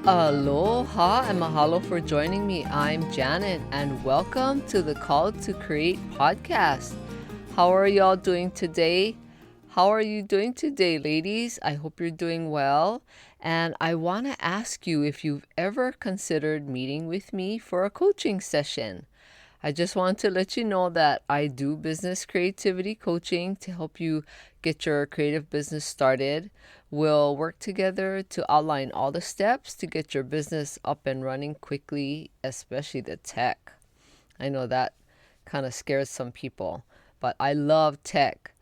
Aloha and mahalo for joining me. I'm Janet, and welcome to the Call to Create podcast. How are y'all doing today? How are you doing today, ladies? I hope you're doing well. And I want to ask you if you've ever considered meeting with me for a coaching session. I just want to let you know that I do business creativity coaching to help you get your creative business started. We'll work together to outline all the steps to get your business up and running quickly, especially the tech. I know that kind of scares some people, but I love tech.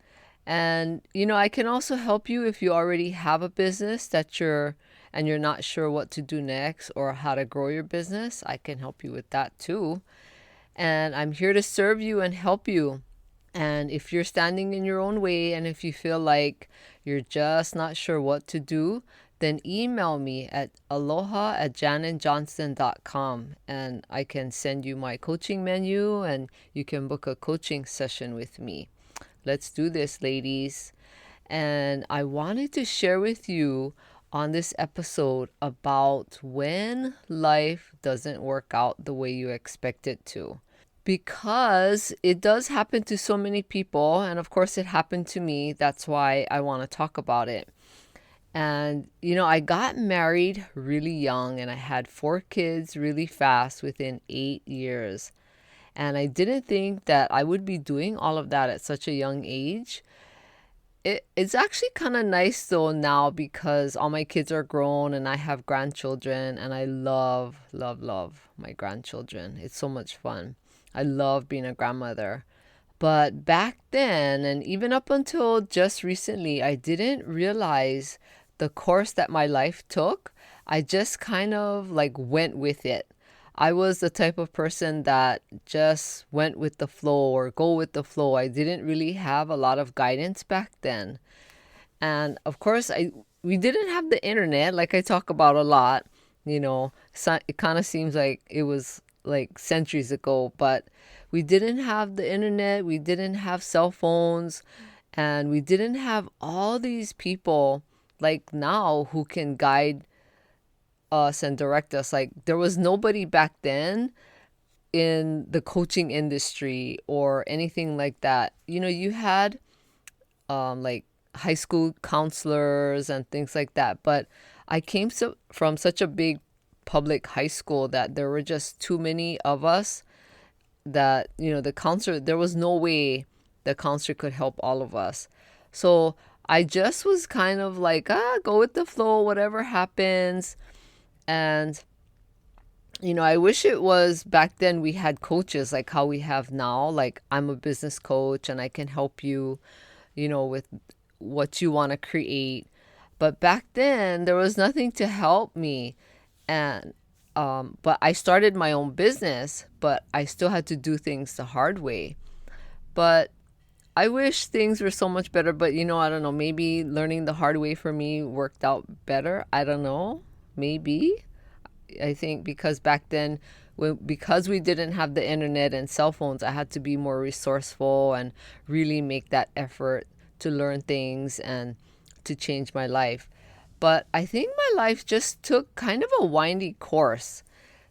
And I can also help you if you already have a business and you're not sure what to do next or how to grow your business. I can help you with that too. And I'm here to serve you and help you. And if you're standing in your own way and if you feel like you're just not sure what to do, then email me at aloha@janetjohnson.com and I can send you my coaching menu and you can book a coaching session with me. Let's do this, ladies. And I wanted to share with you on this episode about when life doesn't work out the way you expect it to. Because it does happen to so many people, and of course it happened to me. That's why I want to talk about it. And I got married really young and I had 4 kids really fast within 8 years. And I didn't think that I would be doing all of that at such a young age. It's actually kind of nice though now because all my kids are grown and I have grandchildren and I love, love, love my grandchildren. It's so much fun. I love being a grandmother. But back then, and even up until just recently, I didn't realize the course that my life took. I just kind of like went with it. I was the type of person that just went with the flow or go with the flow. I didn't really have a lot of guidance back then. And of course, we didn't have the internet like I talk about a lot. So it kind of seems like it was like centuries ago, but we didn't have the internet, we didn't have cell phones, and we didn't have all these people like now who can guide us and direct us. Like there was nobody back then in the coaching industry or anything like that. You had like high school counselors and things like that, but I came from such a big public high school that there were just too many of us that the counselor, there was no way the counselor could help all of us. So I just was kind of like, go with the flow, whatever happens. And I wish it was back then we had coaches like how we have now. Like I'm a business coach and I can help you with what you want to create. But back then there was nothing to help me. And but I started my own business, but I still had to do things the hard way. But I wish things were so much better. But I don't know, maybe learning the hard way for me worked out better. I don't know, maybe. I think because back then, because we didn't have the internet and cell phones, I had to be more resourceful and really make that effort to learn things and to change my life. But I think my life just took kind of a windy course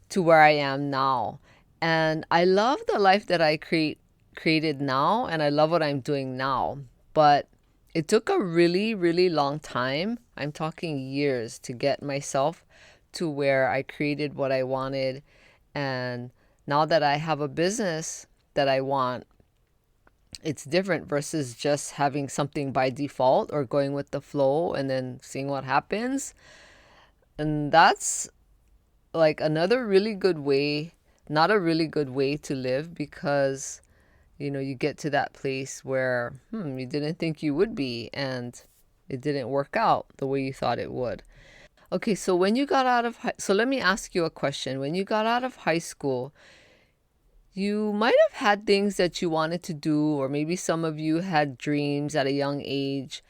to where I am now. And I love the life that I created now, and I love what I'm doing now. But it took a really, really long time. I'm talking years to get myself to where I created what I wanted. And now that I have a business that I want, it's different versus just having something by default or going with the flow and then seeing what happens. And that's like another really good way, not a really good way to live because, you get to that place where you didn't think you would be and it didn't work out the way you thought it would. Okay, so so let me ask you a question. When you got out of high school, you might have had things that you wanted to do, or maybe some of you had dreams at a young age,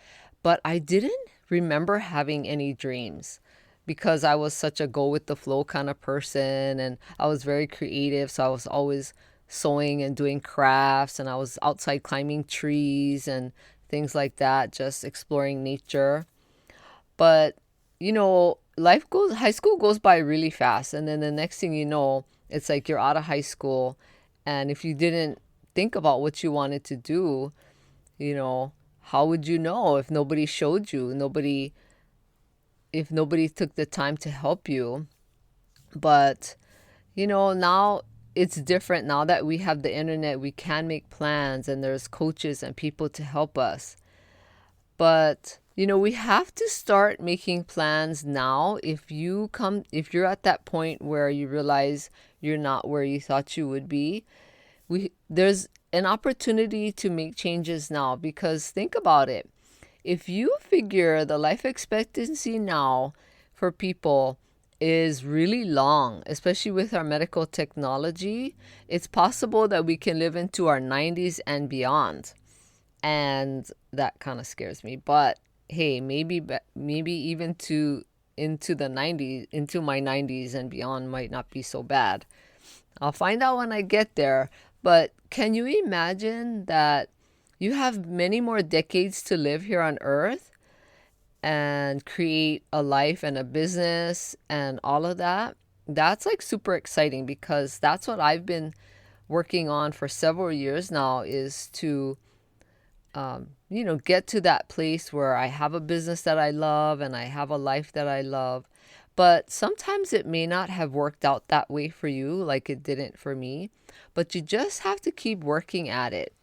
but I didn't remember having any dreams because I was such a go with the flow kind of person and I was very creative. So I was always sewing and doing crafts and I was outside climbing trees and things like that, just exploring nature. But high school goes by really fast, and then the next thing you know, it's like you're out of high school, and if you didn't think about what you wanted to do, you know, how would you know if nobody showed you, if nobody took the time to help you? But now it's different. Now that we have the internet, we can make plans, and there's coaches and people to help us. But we have to start making plans now. If you're at that point where you realize you're not where you thought you would be, there's an opportunity to make changes now, because think about it. If you figure the life expectancy now for people is really long, especially with our medical technology, it's possible that we can live into our 90s and beyond. And that kind of scares me. But hey, maybe even to into the 90s, into my 90s and beyond might not be so bad. I'll find out when I get there. But can you imagine that you have many more decades to live here on Earth and create a life and a business and all of that? That's like super exciting, because that's what I've been working on for several years now, is to get to that place where I have a business that I love and I have a life that I love. But sometimes it may not have worked out that way for you, like it didn't for me. But you just have to keep working at it.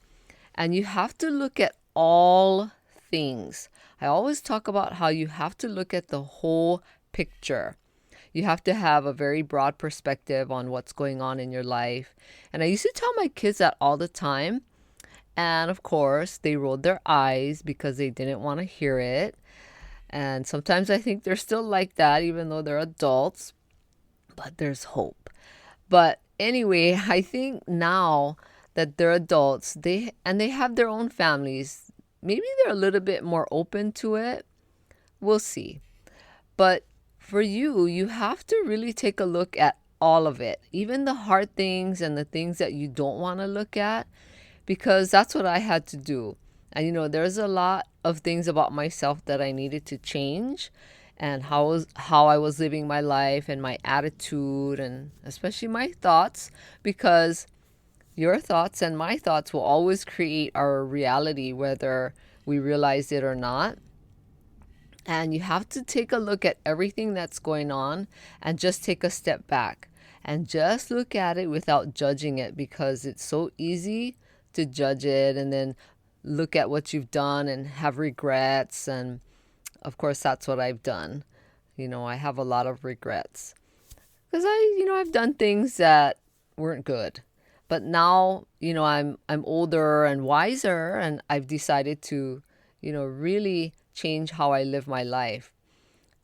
And you have to look at all things. I always talk about how you have to look at the whole picture. You have to have a very broad perspective on what's going on in your life. And I used to tell my kids that all the time. And of course, they rolled their eyes because they didn't want to hear it. And sometimes I think they're still like that, even though they're adults. But there's hope. But anyway, I think now that they're adults, they have their own families. Maybe they're a little bit more open to it. We'll see. But for you, you have to really take a look at all of it, even the hard things and the things that you don't want to look at, because that's what I had to do. And there's a lot of things about myself that I needed to change, and how I was living my life and my attitude, and especially my thoughts, because your thoughts and my thoughts will always create our reality, whether we realize it or not. And you have to take a look at everything that's going on and just take a step back and just look at it without judging it, because it's so easy to judge it and then look at what you've done and have regrets. And of course, that's what I've done. I have a lot of regrets because I've done things that weren't good. But now, I'm older and wiser, and I've decided to, really change how I live my life.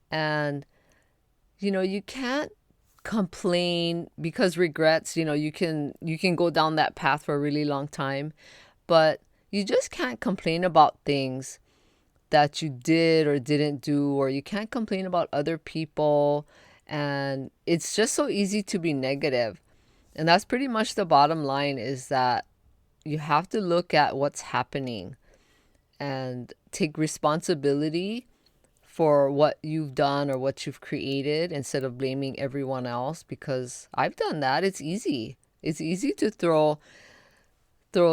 And you can't complain, because regrets, you can go down that path for a really long time, but you just can't complain about things that you did or didn't do, or you can't complain about other people. And it's just so easy to be negative. And that's pretty much the bottom line, is that you have to look at what's happening and take responsibility for what you've done or what you've created, instead of blaming everyone else, because I've done that. It's easy. It's easy to throw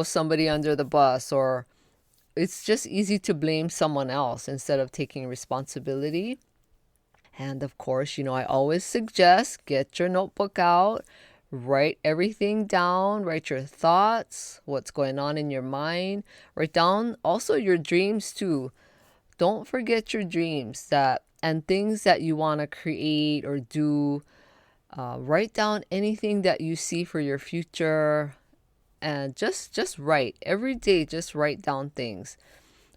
somebody under the bus, or it's just easy to blame someone else instead of taking responsibility. And of course, I always suggest get your notebook out, write everything down, write your thoughts, what's going on in your mind, write down also your dreams too. Don't forget your dreams and things that you want to create or do. Write down anything that you see for your future, and just write every day. Just write down things.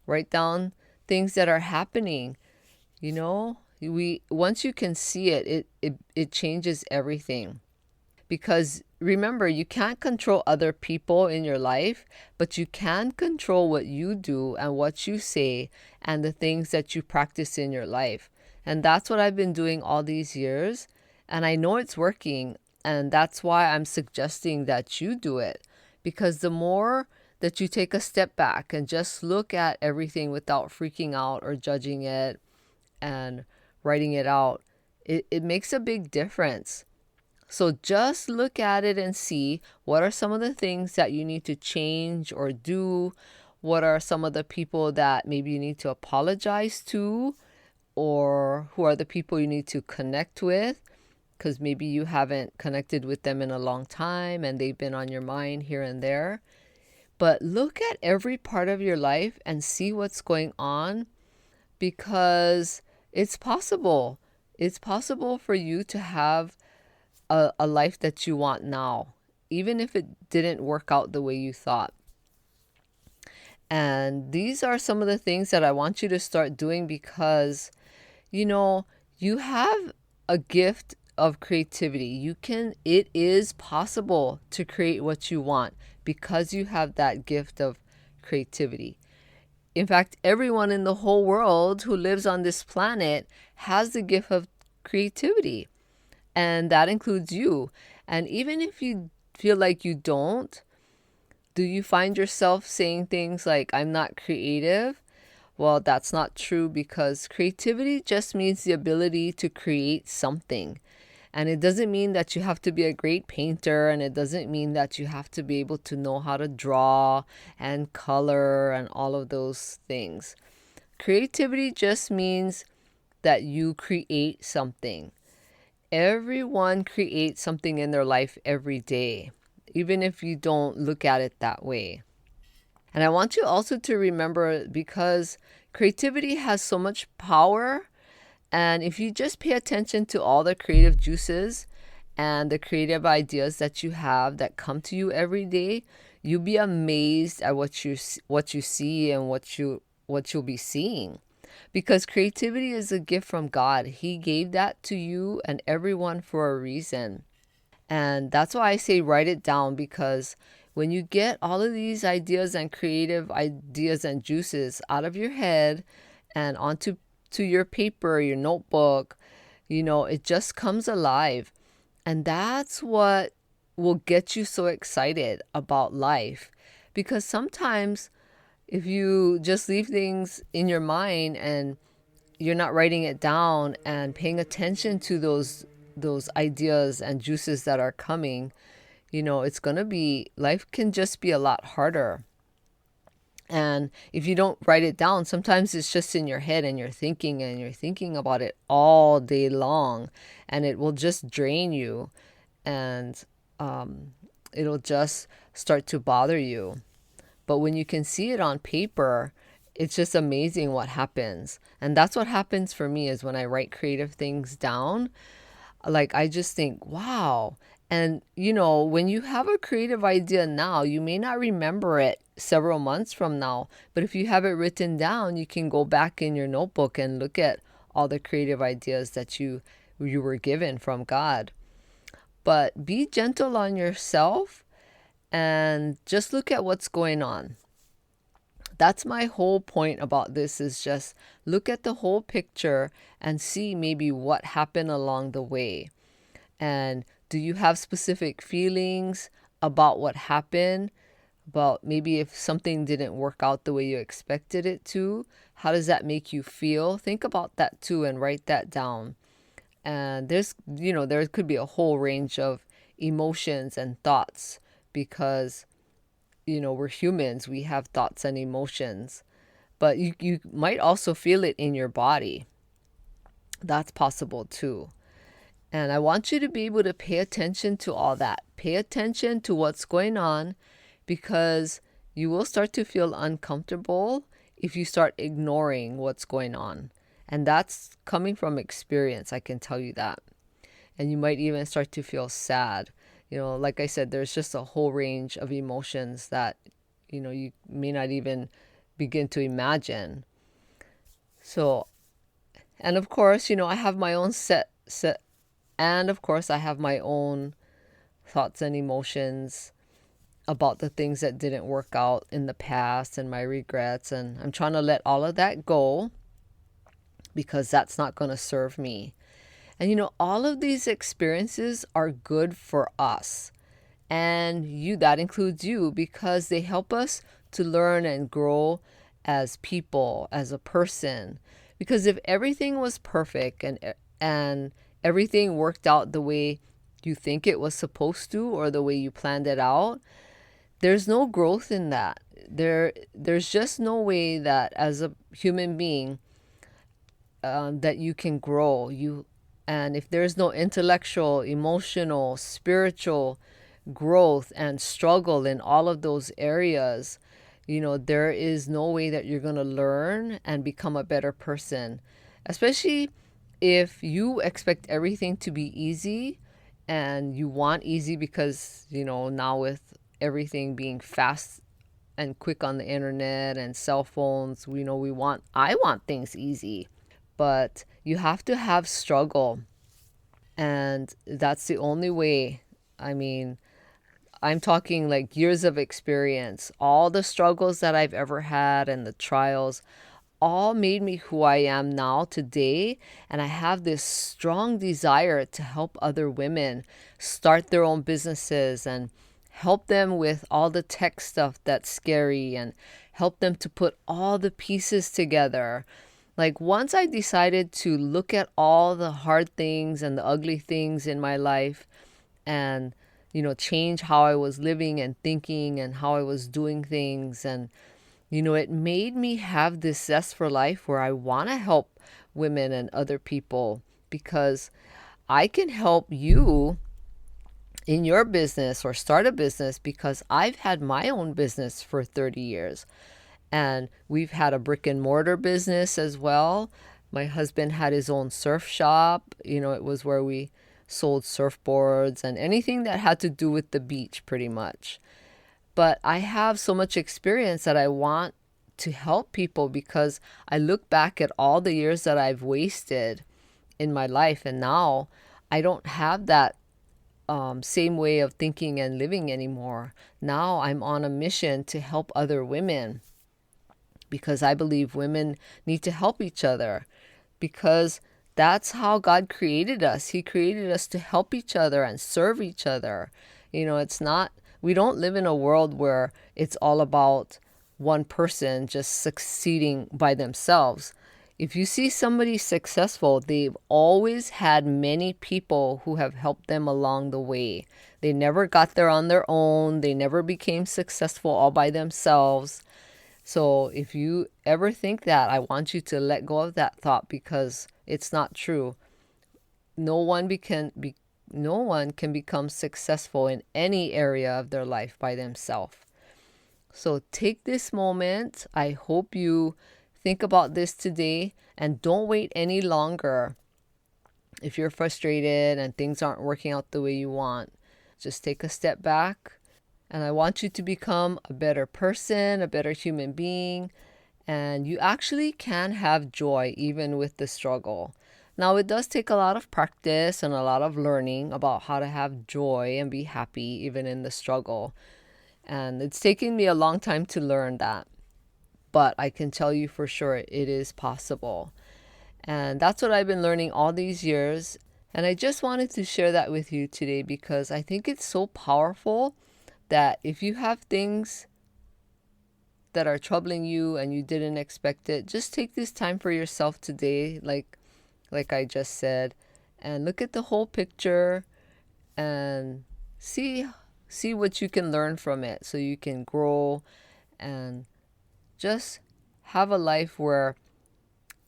Write down things that are happening. We once you can see it changes everything. Because remember, you can't control other people in your life, but you can control what you do and what you say and the things that you practice in your life. And that's what I've been doing all these years. And I know it's working. And that's why I'm suggesting that you do it. Because the more that you take a step back and just look at everything without freaking out or judging it and writing it out, It makes a big difference. So just look at it and see what are some of the things that you need to change or do. What are some of the people that maybe you need to apologize to, or who are the people you need to connect with? Because maybe you haven't connected with them in a long time and they've been on your mind here and there. But look at every part of your life and see what's going on, because it's possible. It's possible for you to have a life that you want now, even if it didn't work out the way you thought. And these are some of the things that I want you to start doing, because, you know, you have a gift of creativity. It is possible to create what you want because you have that gift of creativity. In fact, everyone in the whole world who lives on this planet has the gift of creativity, and that includes you. And even if you feel like you don't, do you find yourself saying things like, I'm not creative? Well, that's not true, because creativity just means the ability to create something. And it doesn't mean that you have to be a great painter, and it doesn't mean that you have to be able to know how to draw and color and all of those things. Creativity just means that you create something. Everyone creates something in their life every day, even if you don't look at it that way. And I want you also to remember, because creativity has so much power, and if you just pay attention to all the creative juices and the creative ideas that you have that come to you every day, you'll be amazed at what you see and what you'll be seeing. Because creativity is a gift from God. He gave that to you and everyone for a reason. And that's why I say write it down, because when you get all of these ideas and creative ideas and juices out of your head and onto your paper, your notebook, it just comes alive. And that's what will get you so excited about life. Because sometimes if you just leave things in your mind and you're not writing it down and paying attention to those ideas and juices that are coming, it's going to be, life can just be a lot harder. And if you don't write it down, sometimes it's just in your head and you're thinking about it all day long, and it will just drain you, and it'll just start to bother you. But when you can see it on paper, it's just amazing what happens. And that's what happens for me, is when I write creative things down, like I just think, wow. And when you have a creative idea now, you may not remember it several months from now, but if you have it written down, you can go back in your notebook and look at all the creative ideas that you were given from God. But be gentle on yourself and just look at what's going on. That's my whole point about this, is just look at the whole picture and see maybe what happened along the way. And do you have specific feelings about what happened? About maybe if something didn't work out the way you expected it to, how does that make you feel? Think about that too and write that down. And there could be a whole range of emotions and thoughts, because we're humans, we have thoughts and emotions, but you might also feel it in your body. That's possible too. And I want you to be able to pay attention to all that. Pay attention to what's going on, because you will start to feel uncomfortable if you start ignoring what's going on. And that's coming from experience, I can tell you that. And you might even start to feel sad. Like I said, there's just a whole range of emotions that, you may not even begin to imagine. So, and of course, I have my own and of course, I have my own thoughts and emotions about the things that didn't work out in the past and my regrets. And I'm trying to let all of that go, because that's not going to serve me. And all of these experiences are good for us. And that includes you, because they help us to learn and grow as people, as a person. Because if everything was perfect and everything worked out the way you think it was supposed to or the way you planned it out, there's no growth in that. There's just no way that as a human being that you can grow. And if there's no intellectual, emotional, spiritual growth and struggle in all of those areas, there is no way that you're going to learn and become a better person. Especially if you expect everything to be easy and you want easy because, now with everything being fast and quick on the internet and cell phones, I want things easy. But you have to have struggle. And that's the only way. I mean, I'm talking like years of experience. All the struggles that I've ever had and the trials all made me who I am now today. And I have this strong desire to help other women start their own businesses and help them with all the tech stuff that's scary and help them to put all the pieces together. Like once I decided to look at all the hard things and the ugly things in my life and, change how I was living and thinking and how I was doing things. And, it made me have this zest for life where I want to help women and other people because I can help you in your business or start a business because I've had my own business for 30 years. And we've had a brick and mortar business as well. My husband had his own surf shop. It was where we sold surfboards and anything that had to do with the beach pretty much. But I have so much experience that I want to help people because I look back at all the years that I've wasted in my life. And now I don't have that same way of thinking and living anymore. Now I'm on a mission to help other women because I believe women need to help each other because that's how God created us. He created us to help each other and serve each other. We don't live in a world where it's all about one person just succeeding by themselves. If you see somebody successful, they've always had many people who have helped them along the way. They never got there on their own. They never became successful all by themselves. So if you ever think that, I want you to let go of that thought because it's not true. No one can become successful in any area of their life by themselves. So take this moment. I hope you think about this today and don't wait any longer. If you're frustrated and things aren't working out the way you want, just take a step back. And I want you to become a better person, a better human being. And you actually can have joy even with the struggle. Now, it does take a lot of practice and a lot of learning about how to have joy and be happy even in the struggle. And it's taken me a long time to learn that. But I can tell you for sure it is possible. And that's what I've been learning all these years. And I just wanted to share that with you today because I think it's so powerful that if you have things that are troubling you and you didn't expect it, just take this time for yourself today, like I just said, and look at the whole picture and see what you can learn from it so you can grow and just have a life where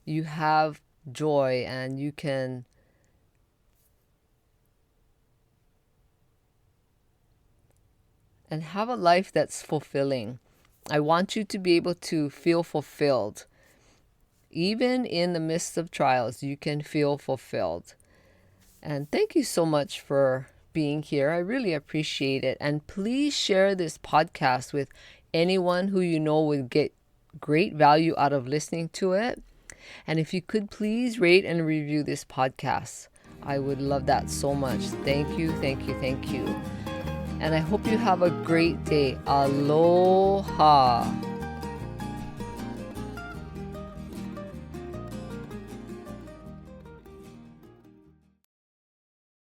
you have joy and you can have a life that's fulfilling. I want you to be able to feel fulfilled. Even in the midst of trials, you can feel fulfilled. And thank you so much for being here. I really appreciate it. And please share this podcast with anyone who you know would get great value out of listening to it. And if you could please rate and review this podcast, I would love that so much. Thank you, thank you, thank you. And I hope you have a great day. Aloha.